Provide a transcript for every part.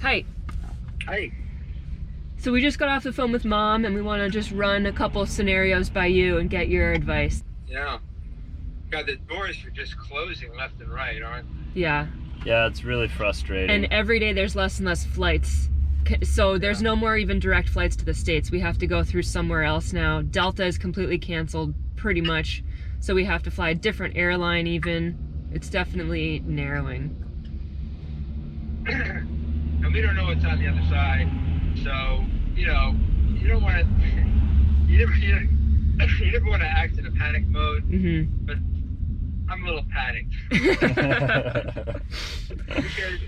Hi. Hi. So we just got off the phone with Mom, and we want to just run a couple scenarios by you and get your advice. Yeah. God, the doors are just closing left and right, aren't they? Yeah. Yeah, it's really frustrating. And every day there's less and less flights. So there's no more even direct flights to the States. We have to go through somewhere else now. Delta is completely canceled, pretty much. So we have to fly a different airline even. It's definitely narrowing. And we don't know what's on the other side. So, you know, you don't want to, you never want to act in a panic mode, but I'm a little panicked. Because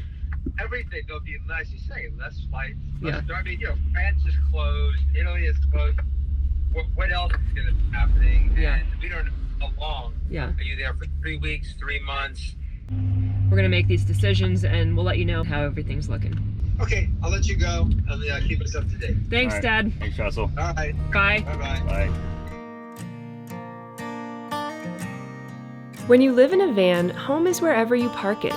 everything, there'll be, as you say, less flights. I mean, you know, France is closed, Italy is closed. What else is going to be happening? Yeah. And we don't know how long. Yeah. Are you there for 3 weeks, 3 months? We're going to make these decisions, and we'll let you know how everything's looking. Okay, I'll let you go and keep us up to date. Thanks, All right. Dad. Thanks, Russell. All right. Bye. Bye-bye. Bye. When you live in a van, home is wherever you park it.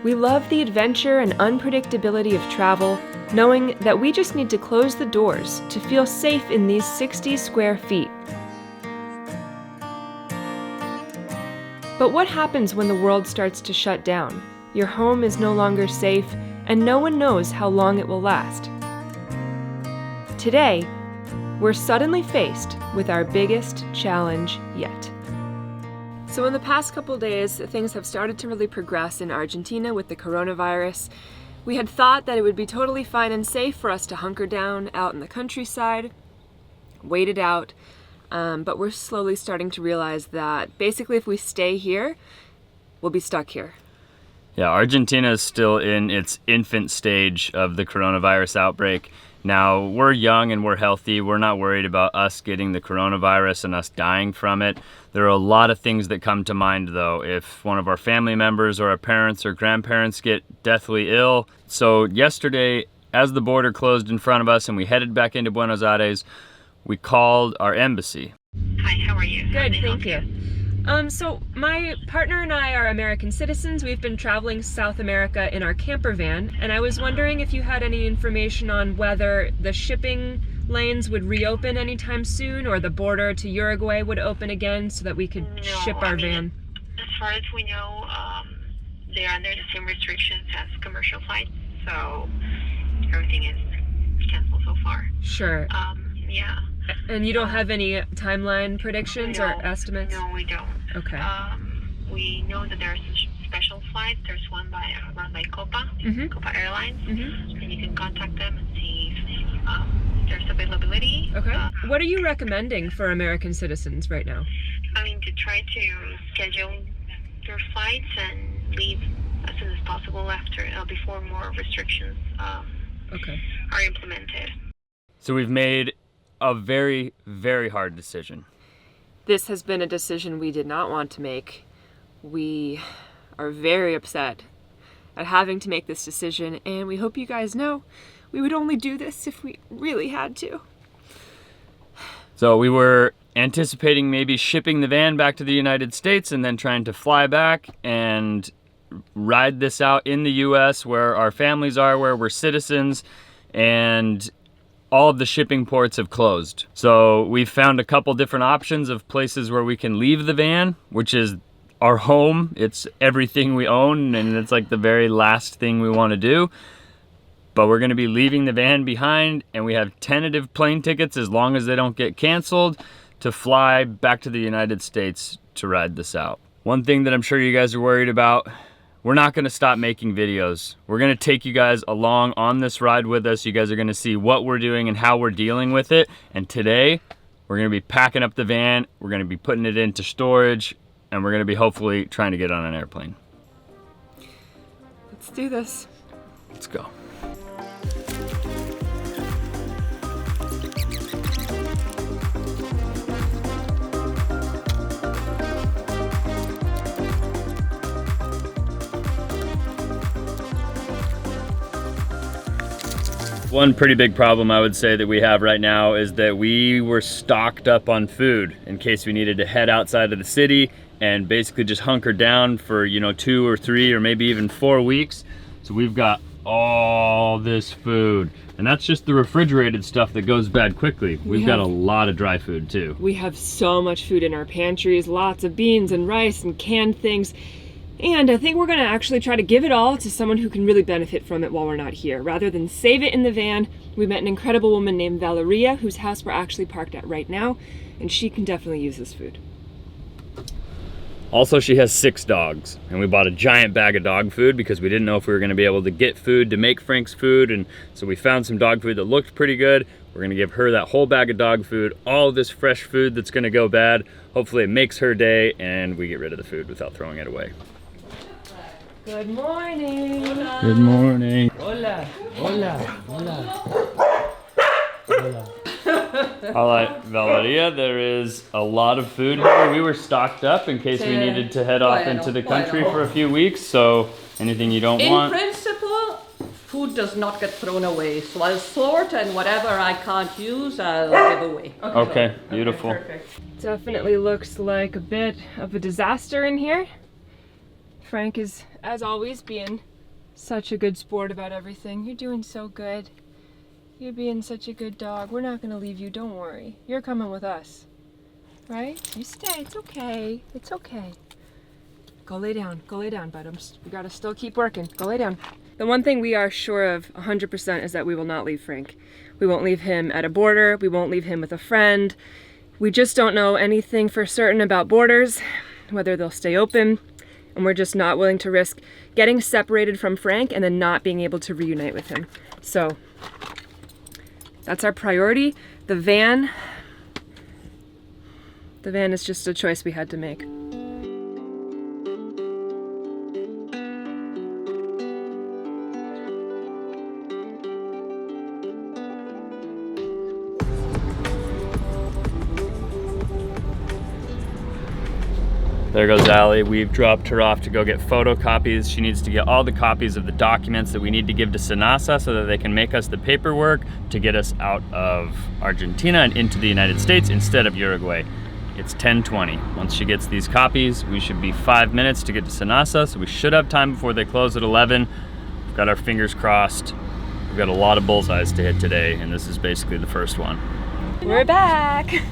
We love the adventure and unpredictability of travel, knowing that we just need to close the doors to feel safe in these 60 square feet. But what happens when the world starts to shut down? Your home is no longer safe, and no one knows how long it will last. Today, we're suddenly faced with our biggest challenge yet. So in the past couple days, things have started to really progress in Argentina with the coronavirus. We had thought that it would be totally fine and safe for us to hunker down out in the countryside, wait it out, but we're slowly starting to realize that basically if we stay here, we'll be stuck here. Yeah, Argentina is still in its infant stage of the coronavirus outbreak. Now, we're young and we're healthy. We're not worried about us getting the coronavirus and us dying from it. There are a lot of things that come to mind, though, if one of our family members or our parents or grandparents get deathly ill. So yesterday, as the border closed in front of us and we headed back into Buenos Aires, we called our embassy. Hi, how are you? Good, thank you. So my partner and I are American citizens. We've been traveling South America in our camper van, and I was wondering if you had any information on whether the shipping lanes would reopen anytime soon, or the border to Uruguay would open again so that we could ship our van. As far as we know, they're under the same restrictions as commercial flights, so everything is canceled so far. Sure. Yeah. And you don't have any timeline predictions or estimates? No, we don't. Okay. We know that there's special flights. There's one run by Copa Airlines, and you can contact them and see if there's availability. Okay. What are you recommending for American citizens right now? I mean, to try to schedule your flights and leave as soon as possible before more restrictions are implemented. So we've made a very, very hard decision. This has been a decision we did not want to make. We are very upset at having to make this decision, and we hope you guys know we would only do this if we really had to. So we were anticipating maybe shipping the van back to the United States and then trying to fly back and ride this out in the US where our families are, where we're citizens, and all of the shipping ports have closed. So we've found a couple different options of places where we can leave the van, which is our home. It's everything we own, and it's like the very last thing we want to do. But we're going to be leaving the van behind, and we have tentative plane tickets, as long as they don't get canceled, to fly back to the United States to ride this out. One thing that I'm sure you guys are worried about, we're not going to stop making videos. We're going to take you guys along on this ride with us. You guys are going to see what we're doing and how we're dealing with it. And today, we're going to be packing up the van, we're going to be putting it into storage, and we're going to be hopefully trying to get on an airplane. Let's do this. Let's go. One pretty big problem I would say that we have right now is that we were stocked up on food in case we needed to head outside of the city and basically just hunker down for, you know, 2 or 3 or maybe even 4 weeks. So we've got all this food, and that's just the refrigerated stuff that goes bad quickly. We've got a lot of dry food too. We have so much food in our pantries, lots of beans and rice and canned things. And I think we're gonna actually try to give it all to someone who can really benefit from it while we're not here. Rather than save it in the van, we met an incredible woman named Valeria, whose house we're actually parked at right now, and she can definitely use this food. Also, she has 6 dogs, and we bought a giant bag of dog food because we didn't know if we were gonna be able to get food to make Frank's food, and so we found some dog food that looked pretty good. We're gonna give her that whole bag of dog food, all of this fresh food that's gonna go bad. Hopefully it makes her day, and we get rid of the food without throwing it away. Good morning. Hola. Good morning. Hola, hola, hola. All right, Valeria, there is a lot of food here. We were stocked up in case we needed to head off into the country for a few weeks, so anything you don't want. In principle, food does not get thrown away, so I'll sort, and whatever I can't use, I'll give away. Okay, beautiful. Definitely looks like a bit of a disaster in here. Frank is, as always, being such a good sport about everything. You're doing so good. You're being such a good dog. We're not gonna leave you, don't worry. You're coming with us. Right? You stay, it's okay. It's okay. Go lay down, bud. We gotta still keep working. Go lay down. The one thing we are sure of 100% is that we will not leave Frank. We won't leave him at a border. We won't leave him with a friend. We just don't know anything for certain about borders, whether they'll stay open, and we're just not willing to risk getting separated from Frank and then not being able to reunite with him. So that's our priority. The van is just a choice we had to make. There goes Allie. We've dropped her off to go get photocopies. She needs to get all the copies of the documents that we need to give to SENASA so that they can make us the paperwork to get us out of Argentina and into the United States instead of Uruguay. It's 10:20. Once she gets these copies, we should be 5 minutes to get to SENASA, so we should have time before they close at 11. We've got our fingers crossed. We've got a lot of bullseyes to hit today, and this is basically the first one. We're back!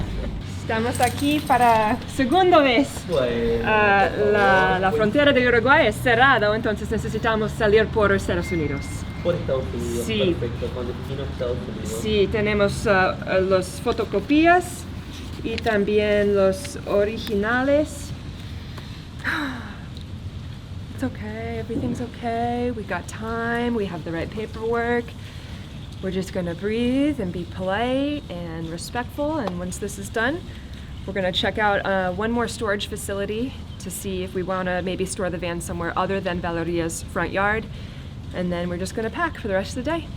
Estamos aquí para segunda vez. La frontera de Uruguay es cerrada, entonces necesitamos salir por Estados Unidos. Por Estados Unidos, sí. Perfecto, con destino a Estados Unidos. Sí, tenemos los fotocopias y también los originales. It's okay, everything's okay. We got time, we have the right paperwork. We're just gonna breathe and be polite and respectful, and once this is done, we're gonna check out one more storage facility to see if we wanna maybe store the van somewhere other than Valeria's front yard, and then we're just gonna pack for the rest of the day.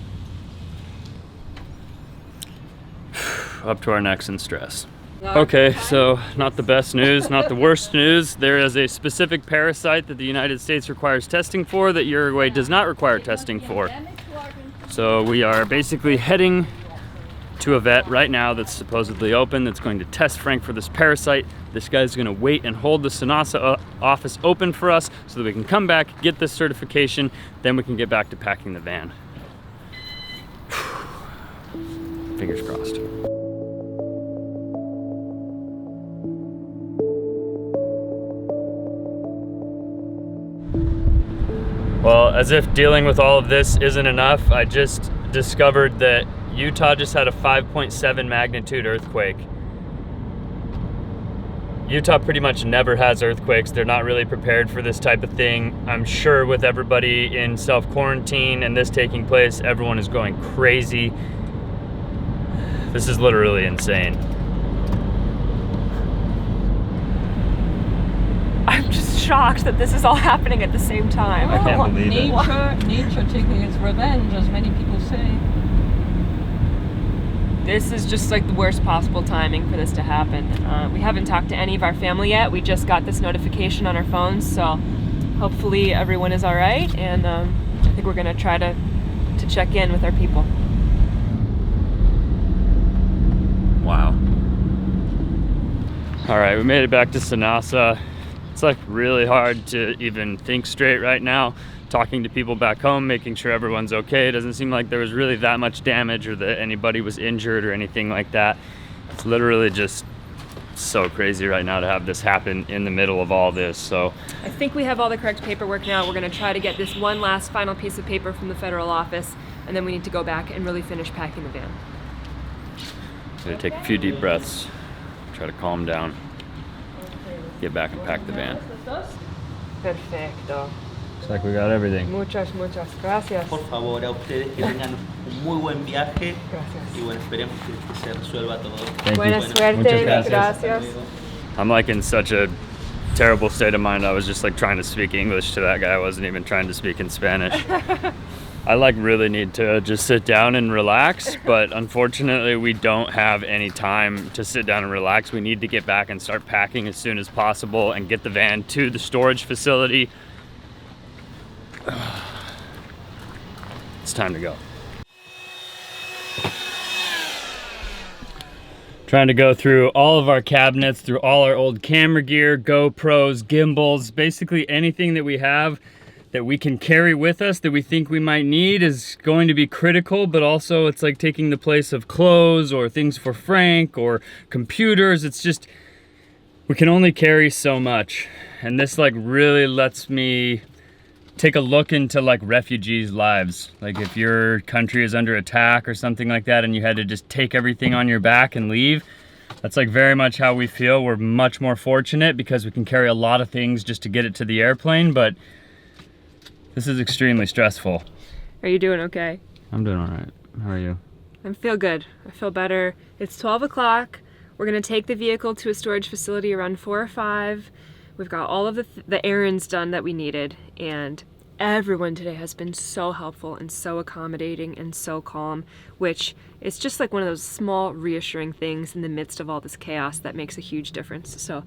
Up to our necks in stress. Okay, so not the best news, not the worst news. There is a specific parasite that the United States requires testing for that Uruguay does not require testing for. So we are basically heading to a vet right now that's supposedly open, that's going to test Frank for this parasite. This guy's gonna wait and hold the SENASA office open for us so that we can come back, get this certification, then we can get back to packing the van. Fingers crossed. Well, as if dealing with all of this isn't enough, I just discovered that Utah just had a 5.7 magnitude earthquake. Utah pretty much never has earthquakes. They're not really prepared for this type of thing. I'm sure with everybody in self-quarantine and this taking place, everyone is going crazy. This is literally insane. I'm just shocked that this is all happening at the same time. I can't believe it. Nature taking its revenge, as many people say. This is just like the worst possible timing for this to happen. We haven't talked to any of our family yet. We just got this notification on our phones, so hopefully everyone is all right, and I think we're gonna try to check in with our people. Wow. All right, we made it back to SENASA. It's like really hard to even think straight right now. Talking to people back home, making sure everyone's okay. It doesn't seem like there was really that much damage or that anybody was injured or anything like that. It's literally just so crazy right now to have this happen in the middle of all this. So I think we have all the correct paperwork now. We're going to try to get this one last final piece of paper from the federal office, and then we need to go back and really finish packing the van. gonna take a few deep breaths, try to calm down, get back and pack the van. Perfecto. Looks like we got everything. Muchas gracias. Por favor, a ustedes que tengan un muy buen viaje Gracias. y bueno, esperemos que se resuelva todo. Thank Buena you. suerte. Muchas Gracias. I'm like in such a terrible state of mind. I was just like trying to speak English to that guy. I wasn't even trying to speak in Spanish. I like really need to just sit down and relax, but unfortunately we don't have any time to sit down and relax. We need to get back and start packing as soon as possible and get the van to the storage facility. It's time to go. Trying to go through all of our cabinets, through all our old camera gear, GoPros, gimbals, basically anything that we have that we can carry with us that we think we might need is going to be critical, but also it's like taking the place of clothes or things for Frank or computers. It's just, we can only carry so much. And this like really lets me take a look into like refugees' lives. Like if your country is under attack or something like that and you had to just take everything on your back and leave, that's like very much how we feel. We're much more fortunate because we can carry a lot of things just to get it to the airplane, but this is extremely stressful. Are you doing okay? I'm doing all right. How are you? I feel good. I feel better. It's 12 o'clock. We're gonna take the vehicle to a storage facility around 4 or 5. We've got all of the errands done that we needed, and everyone today has been so helpful and so accommodating and so calm, which is just like one of those small reassuring things in the midst of all this chaos that makes a huge difference. So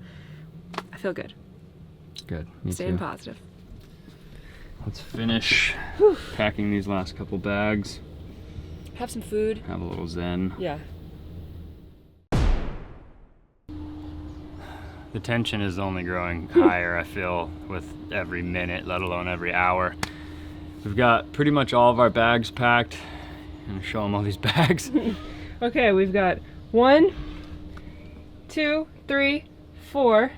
I feel good. Good. Me Staying too. positive. Let's finish packing these last couple bags. Have some food. Have a little zen. Yeah. The tension is only growing higher, I feel, with every minute, let alone every hour. We've got pretty much all of our bags packed. I'm gonna show them all these bags. Okay, we've got 1, 2, 3, 4,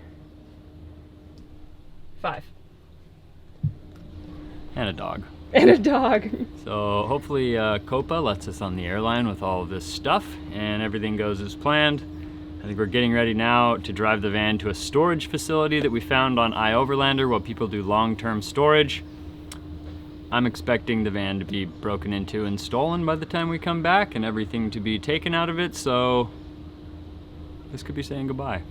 5. And a dog. And a dog. So hopefully Copa lets us on the airline with all of this stuff and everything goes as planned. I think we're getting ready now to drive the van to a storage facility that we found on iOverlander while people do long-term storage. I'm expecting the van to be broken into and stolen by the time we come back and everything to be taken out of it, so this could be saying goodbye.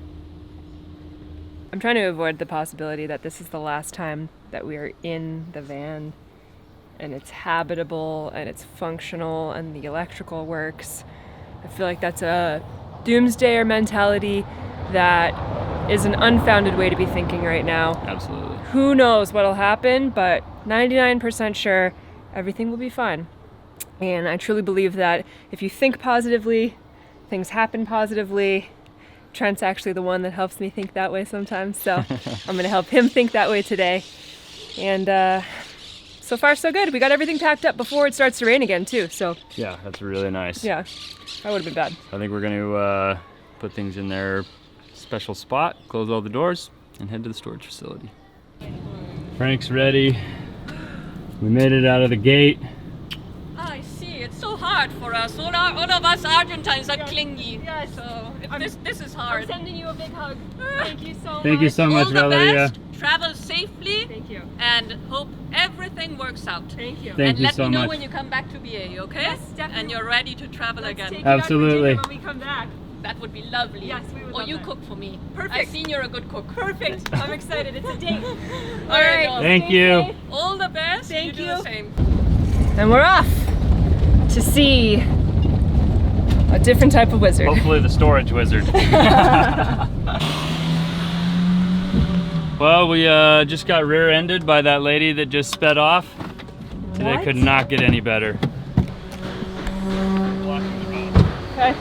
I'm trying to avoid the possibility that this is the last time that we are in the van and it's habitable and it's functional and the electrical works. I feel like that's a doomsdayer mentality that is an unfounded way to be thinking right now. Absolutely. Who knows what'll happen, but 99% sure everything will be fine. And I truly believe that if you think positively, things happen positively. Trent's actually the one that helps me think that way sometimes, so I'm gonna help him think that way today. And so far so good. We got everything packed up before it starts to rain again too, so. Yeah, that's really nice. Yeah, that would have been bad. I think we're gonna put things in their special spot, close all the doors, and head to the storage facility. Frank's ready. We made it out of the gate. I see. It's so hard for us. All of us Argentines are clingy. Yes. So this is hard. I'm sending you a big hug. Thank you so much. Thank you so much, All the Valeria. best. Travel safely. Thank you. And hope everything works out. Thank you. Thank and you let so me know much. when you come back to BA, okay? Yes, definitely. And you're ready to travel again. Take you back to Absolutely. Virginia when we come back. That would be lovely. Yes, we would Or love you that. cook for me. Perfect. I've seen you're a good cook. Perfect. I'm excited. It's a date. All right. girls. Thank Stay you. safe. All the best. Thank do you. the same. And we're off to see a different type of wizard. Hopefully the storage wizard. Well, we just got rear-ended by that lady that just sped off. Today What? could not get any better. Okay.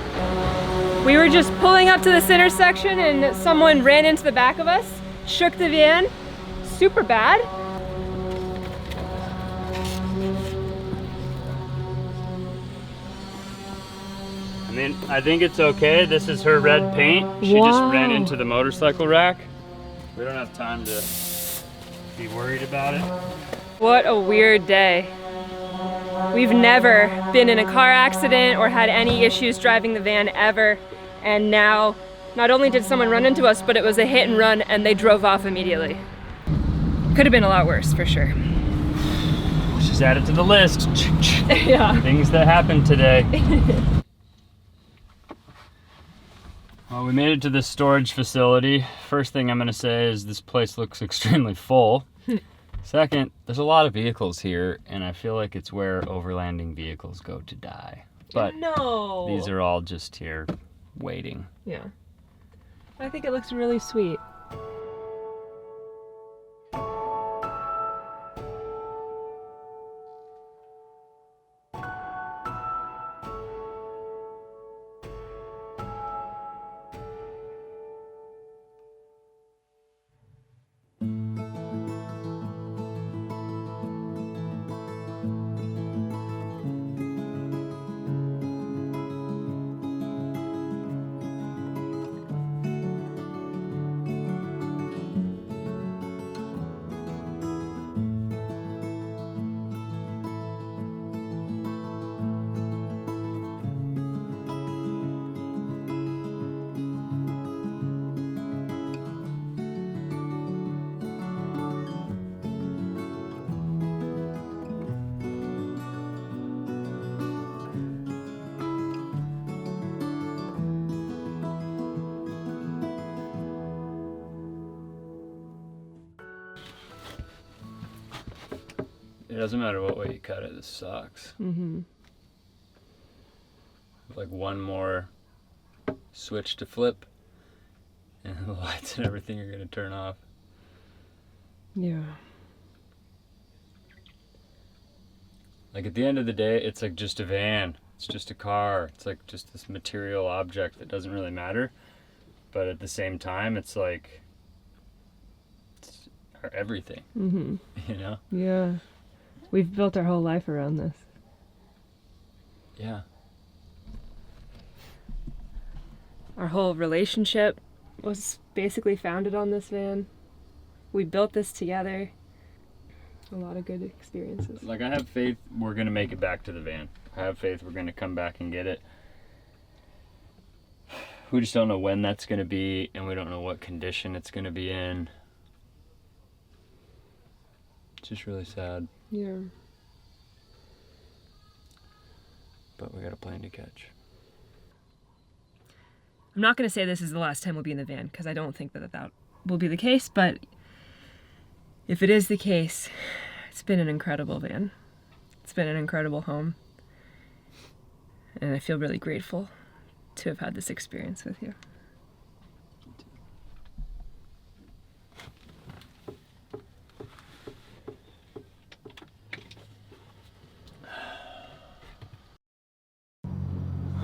We were just pulling up to this intersection and someone ran into the back of us shook the van super bad. I mean, I think it's okay. This is her red paint. She just ran into the motorcycle rack. We don't have time to be worried about it. What a weird day. We've never been in a car accident or had any issues driving the van ever. And now, not only did someone run into us, but it was a hit and run and they drove off immediately. Could have been a lot worse, for sure. Just add it to the list. Yeah. Things that happened today. Well, we made it to this storage facility. First thing I'm gonna say is this place looks extremely full. Second, there's a lot of vehicles here, and I feel like it's where overlanding vehicles go to die. But no. these are all just here waiting. Yeah. I think it looks really sweet. It doesn't matter what way you cut it, this sucks. Mm-hmm. Like one more switch to flip, and the lights and everything are gonna turn off. Yeah. Like at the end of the day, it's like just a van. It's just a car. It's like just this material object that doesn't really matter. But at the same time, it's like, it's our everything. Mm-hmm. You know? Yeah. We've built our whole life around this. Yeah. Our whole relationship was basically founded on this van. We built this together. A lot of good experiences. Like I have faith we're gonna make it back to the van. I have faith we're gonna come back and get it. We just don't know when that's gonna be, and we don't know what condition it's gonna be in. It's just really sad. Yeah. But we got a plane to catch. I'm not going to say this is the last time we'll be in the van, because I don't think that will be the case, but if it is the case, it's been an incredible van. It's been an incredible home. And I feel really grateful to have had this experience with you.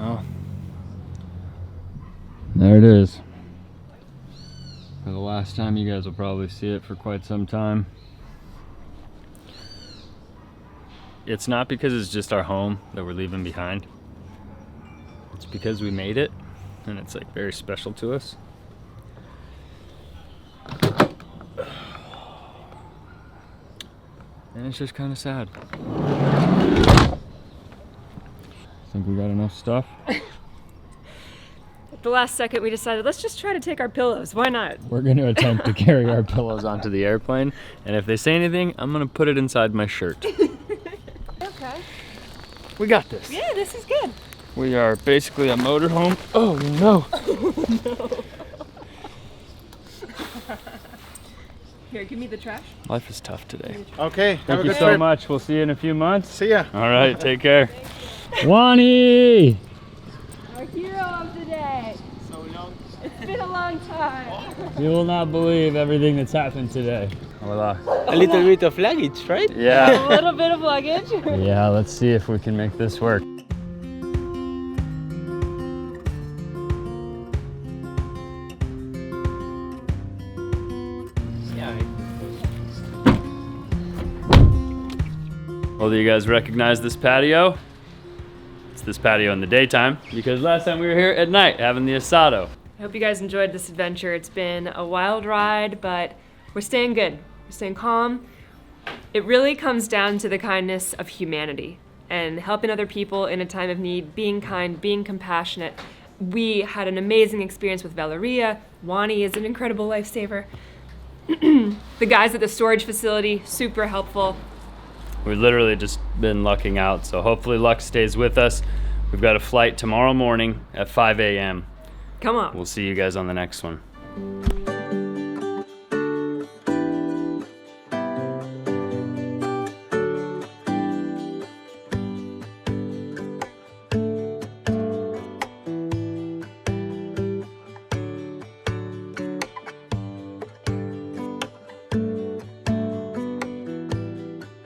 Oh. There it is. For the last time, you guys will probably see it for quite some time. It's not because it's just our home that we're leaving behind. It's because we made it, and it's like very special to us. And it's just kind of sad. Think we got enough stuff? At the last second, we decided, let's just try to take our pillows. Why not? We're going to attempt to carry our pillows onto the airplane, and if they say anything, I'm going to put it inside my shirt. Okay. We got this. Yeah, this is good. We are basically a motorhome. Oh no. No. Here, give me the trash. Life is tough today. Okay, have Thank a you good so trip. much. We'll see you in a few months. See ya. All right, take care. Wani! Our hero of the day. So long. It's been a long time. You will not believe everything that's happened today. Hola. A little bit of luggage, right? Yeah. A little bit of luggage. Yeah, let's see if we can make this work. Well, do you guys recognize this patio? It's this patio in the daytime because last time we were here at night having the asado. I hope you guys enjoyed this adventure. It's been a wild ride, but we're staying good. We're staying calm. It really comes down to the kindness of humanity and helping other people in a time of need, being kind, being compassionate. We had an amazing experience with Valeria. Wani is an incredible lifesaver. The guys at the storage facility, super helpful. We've literally just been lucking out, so hopefully luck stays with us. We've got a flight tomorrow morning at 5 a.m. Come on. We'll see you guys on the next one.